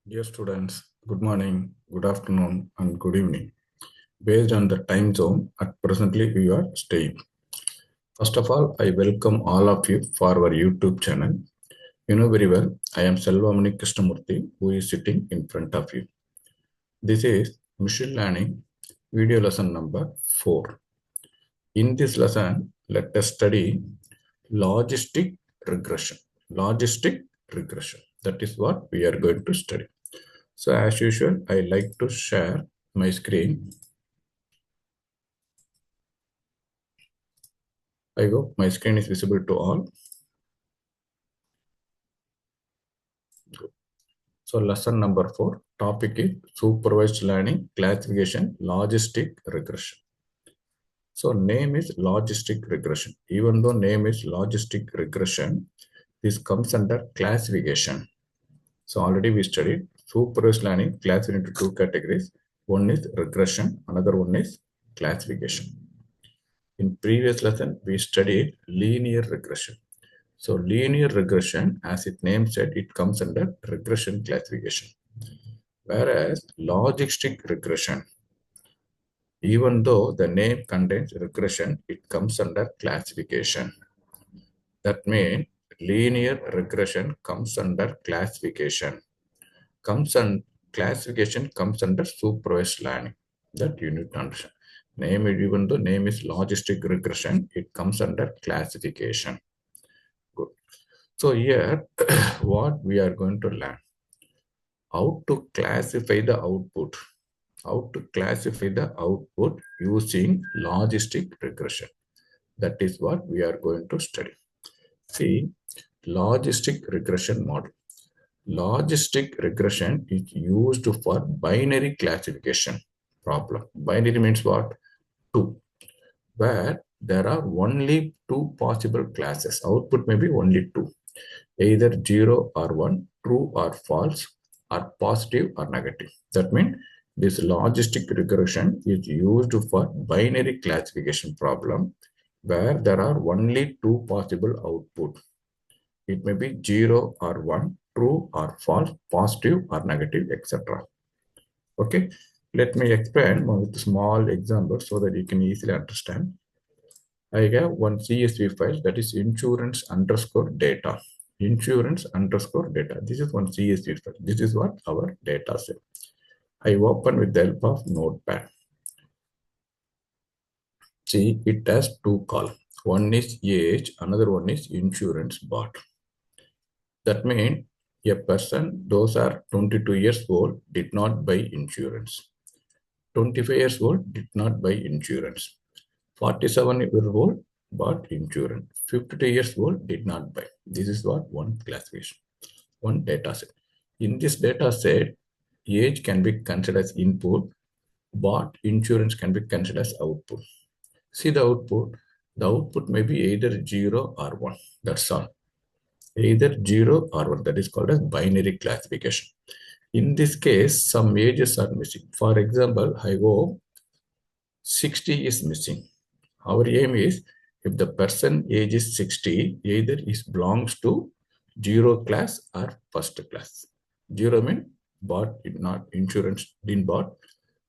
Dear students, good morning, good afternoon, and good evening. Based on the time zone at presently you are staying. First of all, I welcome all of you for our YouTube channel. You know very well, I am Selvamani Krishnamurthy, who is sitting in front of you. This is Machine Learning video lesson number 4. In this lesson, let us study logistic regression. Logistic regression. That is what we are going to study. So as usual, I like to share my screen. I hope my screen is visible to all. So lesson number 4, topic is supervised learning, classification, logistic regression. So name is logistic regression. Even though name is logistic regression, this comes under classification. So already we studied supervised learning classified into two categories. One is regression, another one is classification. In previous lesson, we studied linear regression. So linear regression, as its name said, it comes under regression classification. Whereas logistic regression, even though the name contains regression, it comes under classification. That means linear regression comes under classification. Classification comes under supervised learning. That you need to understand. Even though name is logistic regression, it comes under classification. Good. So here, what we are going to learn, how to classify the output. How to classify the output using logistic regression. That is what we are going to study. See, logistic regression model. Logistic regression is used for binary classification problem. Binary means what? 2. Where there are only 2 possible classes. Output may be only 2. Either 0 or 1, true or false, or positive or negative. That means this logistic regression is used for binary classification problem where there are only 2 possible output. It may be 0 or 1, true or false, positive or negative, etc. Okay, let me explain with a small example so that you can easily understand. I have one CSV file that is insurance underscore data. Insurance underscore data. This is one CSV file. This is what our data set. I open with the help of Notepad. See, it has 2 columns. One is age, another one is insurance bought. That means a person, those are 22 years old, did not buy insurance. 25 years old did not buy insurance. 47 years old bought insurance. 52 years old did not buy. This is what one classification, one data set. In this data set, age can be considered as input, bought insurance can be considered as output. See the output. The output may be either 0 or 1. That's all. Either 0 or 1. That is called as binary classification. In this case, some ages are missing. For example, I go 60 is missing. Our aim is if the person age is 60, either it belongs to 0 class or first class. 0 means bought, not insurance, didn't bought.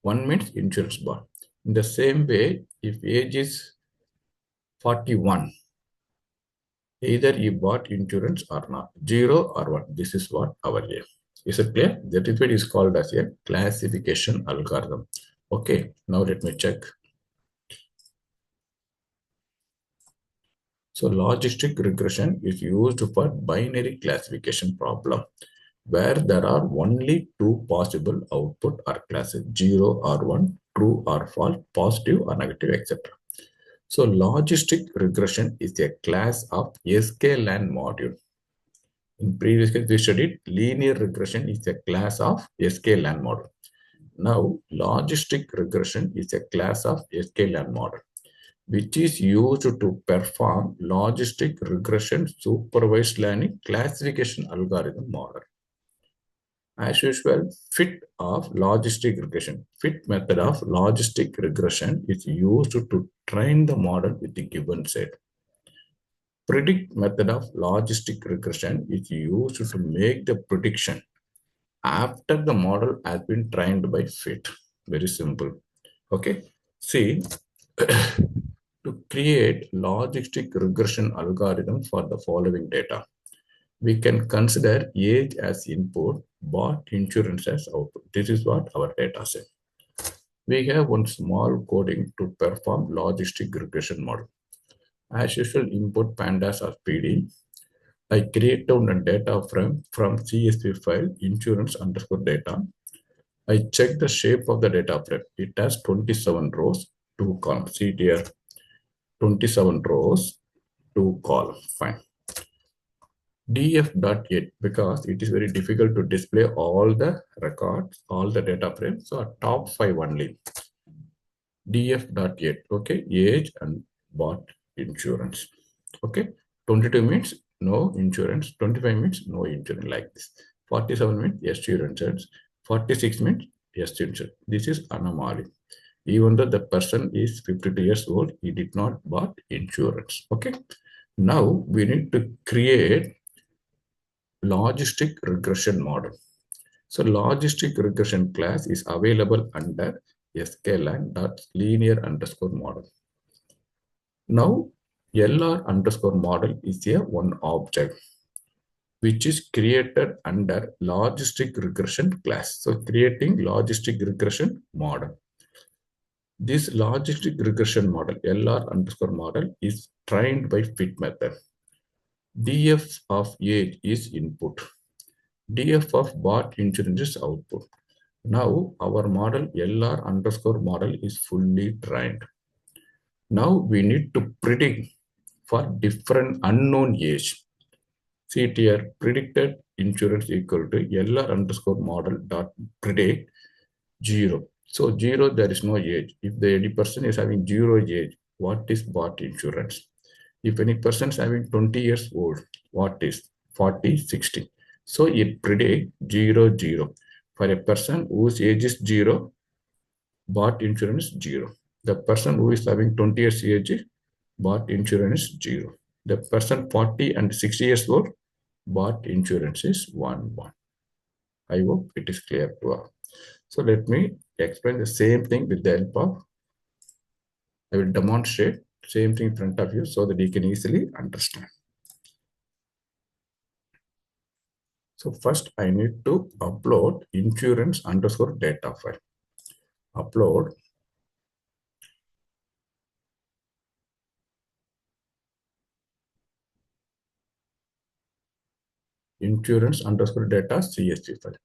1 means insurance bought. In the same way, if age is 41, either you bought insurance or not, 0 or 1. This is what our aim. Is it clear? That is what is called as a classification algorithm. Okay, now let me check. So logistic regression is used for binary classification problem where there are only 2 possible output or classes, 0 or 1, true or false, positive or negative, etc. So logistic regression is a class of sklearn module. In previous case, we studied linear regression is a class of sklearn module. Now, logistic regression is a class of sklearn model, which is used to perform logistic regression supervised learning classification algorithm model. As usual, fit of logistic regression. Fit method of logistic regression is used to train the model with the given set. Predict method of logistic regression is used to make the prediction after the model has been trained by fit. Very simple. Okay. See, to create logistic regression algorithm for the following data, we can consider age as input, but insurance as output. This is what our data says. We have one small coding to perform logistic regression model. As usual, input pandas or PD. I create down a data frame from CSV file insurance underscore data. I check the shape of the data frame. It has 27 rows, 2 columns. See here, 27 rows, 2 columns. Fine. df.get, because it is very difficult to display all the records, all the data frames. So top 5 only. df.get. Okay, age and bought insurance. Okay, 22 minutes, no insurance. 25 minutes, no insurance, like this. 47 minutes, yes insurance. 46 minutes, yes insurance. This is anomaly. Even though the person is 52 years old, he did not bought insurance. Okay, now we need to create logistic regression model. So logistic regression class is available under sklan.linear underscore model. Now LR underscore model is a one object which is created under logistic regression class. So creating logistic regression model. This logistic regression model, LR underscore model, is trained by fit method. DF of age is input. DF of bought insurance is output. Now our model LR underscore model is fully trained. Now we need to predict for different unknown age. See it here, predicted insurance equal to LR underscore model dot predict 0. So 0, there is no age. If the any person is having 0 age, what is bought insurance? If any person is having 20 years old, what is 40, 60? So it predict 0, 0. For a person whose age is 0, bought insurance 0. The person who is having 20 years age, bought insurance 0. The person 40 and 60 years old, bought insurance is 1, 1. I hope it is clear to all. So let me explain the same thing with the help of, I will demonstrate same thing in front of you so that you can easily understand. So first I need to upload insurance underscore data file. Upload insurance underscore data CSV file,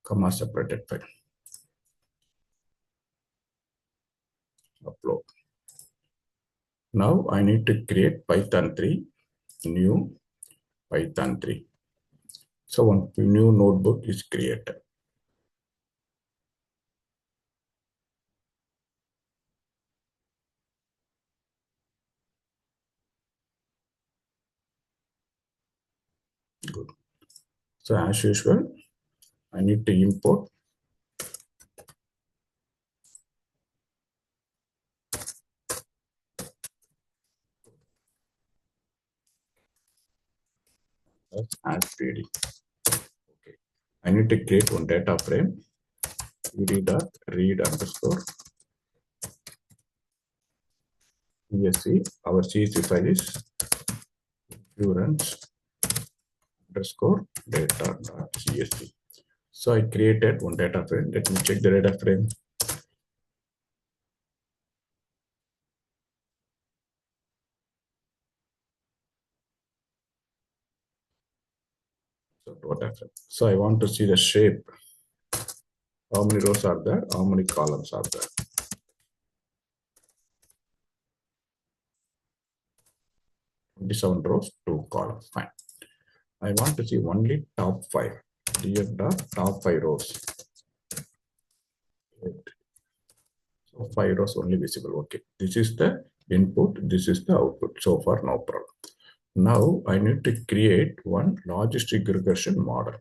comma separated file. Upload. Now I need to create Python 3, new Python 3. So one new notebook is created. Good. So as usual, I need to import add PD. Okay. I need to create one data frame. Read underscore CSV. Our CSV file is insurance underscore data.csv. So I created one data frame. Let me check the data frame. So I want to see the shape. How many rows are there? How many columns are there? Twenty-seven rows, 2 columns. Fine. I want to see only top 5. Df dot top 5 rows. So 5 rows only visible. Okay. This is the input. This is the output. So far, no problem. Now I need to create one logistic regression model.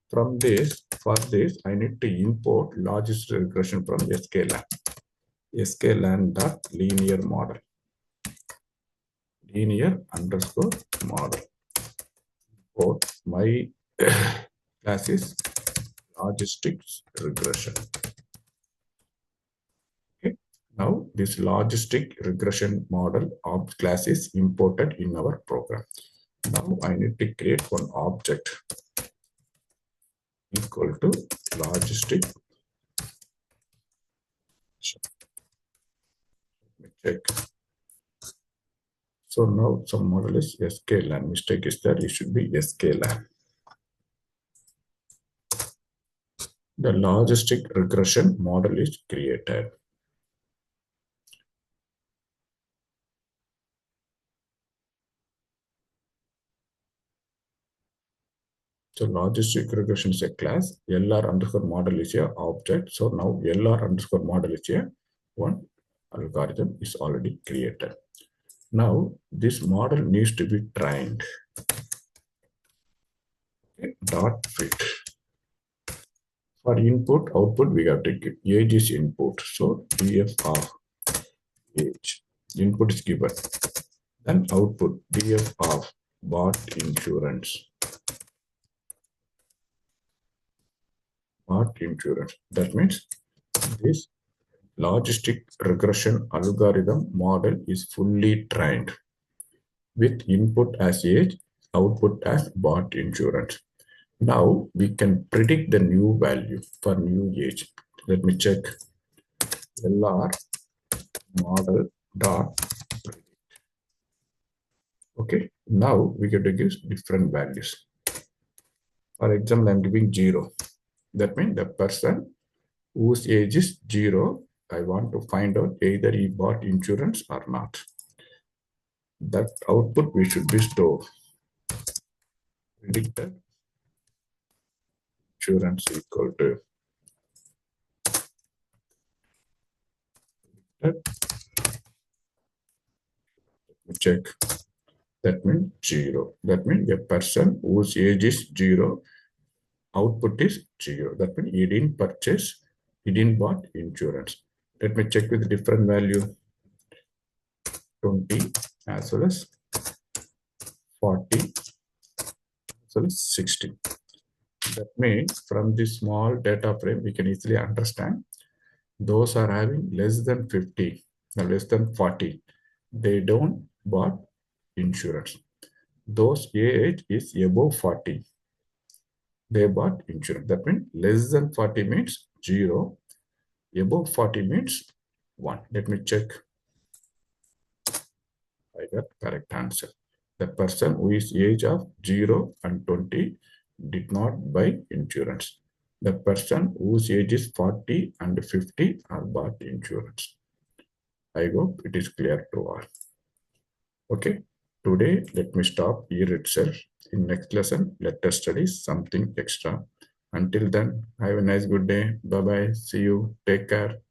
From this, for this, I need to import logistic regression from sklan. sklan.linear model. Linear underscore model. Import my class is logistics regression. Okay. Now this logistic regression model of class is imported in our program. Now I need to create one object equal to logistic. Let me check. So now some model is scalar. Mistake is that it should be scalar. The logistic regression model is created. So logistic regression is a class. LR underscore model is a object. So now LR underscore model is a one algorithm is already created. Now this model needs to be trained. Okay. Dot fit. For input, output, we have to give age is input. So df of age. Input is given. Then output df of bought insurance. Bought insurance. That means this logistic regression algorithm model is fully trained with input as age, output as bought insurance. Now we can predict the new value for new age. Let me check LR model dot predict. Okay, now we get to give different values. For example, I'm giving 0. That means the person whose age is 0, I want to find out either he bought insurance or not. That output we should be stored. Predicted insurance equal to let me check. That means 0. That means a person whose age is 0, output is 0. That means he didn't purchase, he didn't bought insurance. Let me check with different value. 20 as well as 40 as well as 60. That means from this small data frame, we can easily understand those are having less than 50 or less than 40. They don't bought insurance. Those age is above 40. They bought insurance. That means less than 40 means 0. Above 40 means 1. Let me check. I got correct answer. The person who is age of 0 and 20 did not buy insurance. The person whose age is 40 and 50 are bought insurance. I hope it is clear to all. Okay. Today, let me stop here itself. In next lesson, let us study something extra. Until then, have a nice good day. Bye-bye. See you. Take care.